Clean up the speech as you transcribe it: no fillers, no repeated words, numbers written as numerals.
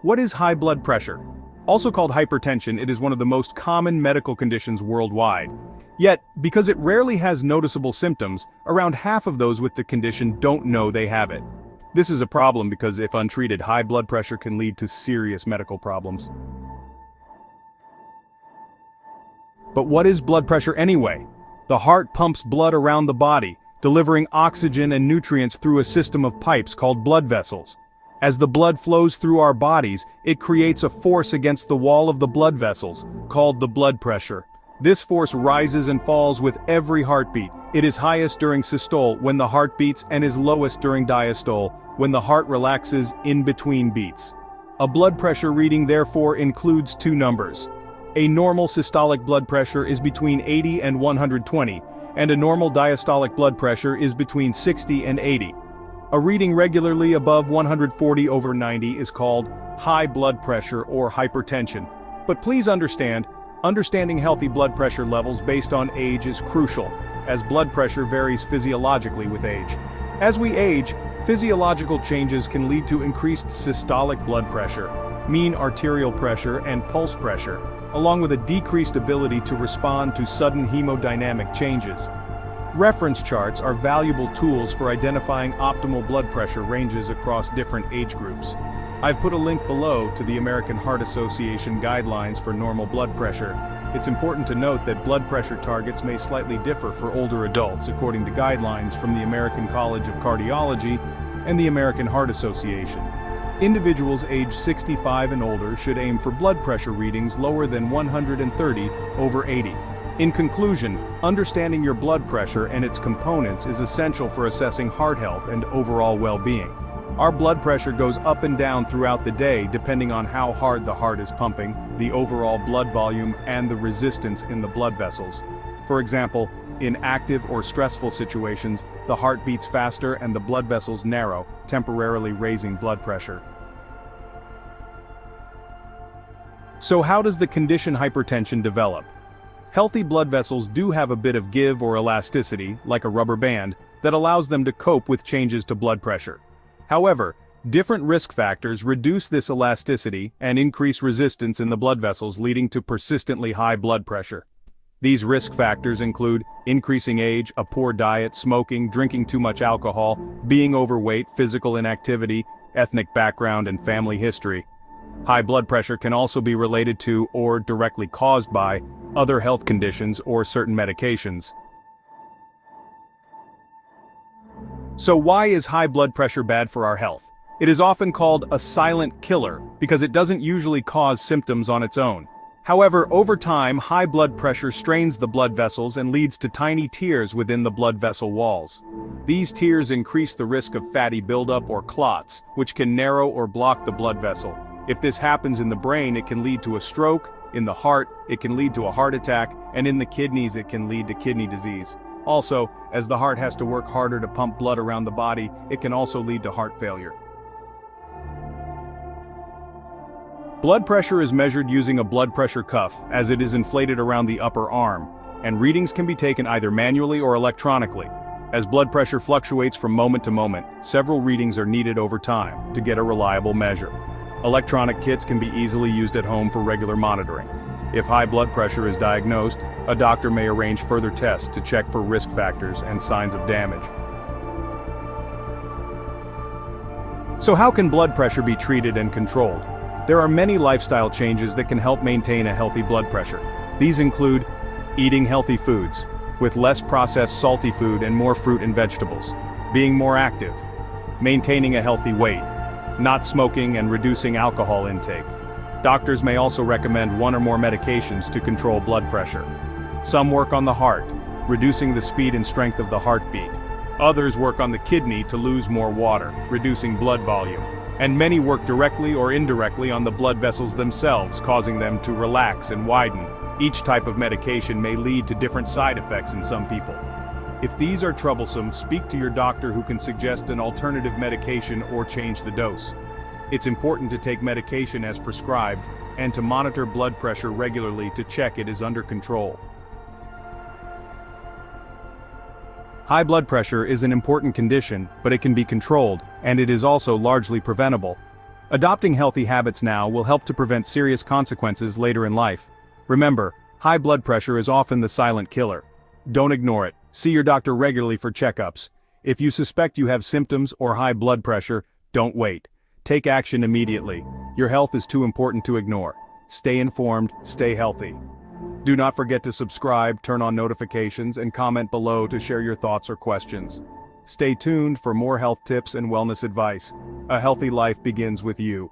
What is high blood pressure? Also called hypertension, it is one of the most common medical conditions worldwide. Yet, because it rarely has noticeable symptoms, around half of those with the condition don't know they have it. This is a problem because if untreated, high blood pressure can lead to serious medical problems. But what is blood pressure anyway? The heart pumps blood around the body, delivering oxygen and nutrients through a system of pipes called blood vessels. As the blood flows through our bodies, it creates a force against the wall of the blood vessels, called the blood pressure. This force rises and falls with every heartbeat. It is highest during systole, when the heart beats, and is lowest during diastole, when the heart relaxes in between beats. A blood pressure reading therefore includes two numbers. A normal systolic blood pressure is between 80 and 120, and a normal diastolic blood pressure is between 60 and 80. A reading regularly above 140/90 is called high blood pressure or hypertension. But please understand, understanding healthy blood pressure levels based on age is crucial, as blood pressure varies physiologically with age. As we age, physiological changes can lead to increased systolic blood pressure, mean arterial pressure and pulse pressure, along with a decreased ability to respond to sudden hemodynamic changes. Reference charts are valuable tools for identifying optimal blood pressure ranges across different age groups. I've put a link below to the American Heart Association guidelines for normal blood pressure. It's important to note that blood pressure targets may slightly differ for older adults according to guidelines from the American College of Cardiology and the American Heart Association. Individuals aged 65 and older should aim for blood pressure readings lower than 130/80. In conclusion, understanding your blood pressure and its components is essential for assessing heart health and overall well-being. Our blood pressure goes up and down throughout the day depending on how hard the heart is pumping, the overall blood volume, and the resistance in the blood vessels. For example, in active or stressful situations, the heart beats faster and the blood vessels narrow, temporarily raising blood pressure. So how does the condition hypertension develop? Healthy blood vessels do have a bit of give or elasticity, like a rubber band, that allows them to cope with changes to blood pressure. However, different risk factors reduce this elasticity and increase resistance in the blood vessels, leading to persistently high blood pressure. These risk factors include increasing age, a poor diet, smoking, drinking too much alcohol, being overweight, physical inactivity, ethnic background, and family history. High blood pressure can also be related to or directly caused by other health conditions or certain medications. So why is high blood pressure bad for our health? It is often called a silent killer because it doesn't usually cause symptoms on its own. However, over time, high blood pressure strains the blood vessels and leads to tiny tears within the blood vessel walls. These tears increase the risk of fatty buildup or clots, which can narrow or block the blood vessel. If this happens in the brain, it can lead to a stroke. In the heart, it can lead to a heart attack, and in the kidneys, it can lead to kidney disease. Also, as the heart has to work harder to pump blood around the body, it can also lead to heart failure. Blood pressure is measured using a blood pressure cuff, as it is inflated around the upper arm, and readings can be taken either manually or electronically. As blood pressure fluctuates from moment to moment, several readings are needed over time to get a reliable measure. Electronic kits can be easily used at home for regular monitoring. If high blood pressure is diagnosed, a doctor may arrange further tests to check for risk factors and signs of damage. So how can blood pressure be treated and controlled? There are many lifestyle changes that can help maintain a healthy blood pressure. These include eating healthy foods, with less processed salty food and more fruit and vegetables, being more active, maintaining a healthy weight, not smoking and reducing alcohol intake. Doctors may also recommend one or more medications to control blood pressure. Some work on the heart, reducing the speed and strength of the heartbeat. Others work on the kidney to lose more water, reducing blood volume. And many work directly or indirectly on the blood vessels themselves, causing them to relax and widen. Each type of medication may lead to different side effects in some people. If these are troublesome, speak to your doctor who can suggest an alternative medication or change the dose. It's important to take medication as prescribed and to monitor blood pressure regularly to check it is under control. High blood pressure is an important condition, but it can be controlled, and it is also largely preventable. Adopting healthy habits now will help to prevent serious consequences later in life. Remember, high blood pressure is often the silent killer. Don't ignore it. See your doctor regularly for checkups. If you suspect you have symptoms or high blood pressure, don't wait. Take action immediately. Your health is too important to ignore. Stay informed, stay healthy. Do not forget to subscribe, turn on notifications, and comment below to share your thoughts or questions. Stay tuned for more health tips and wellness advice. A healthy life begins with you.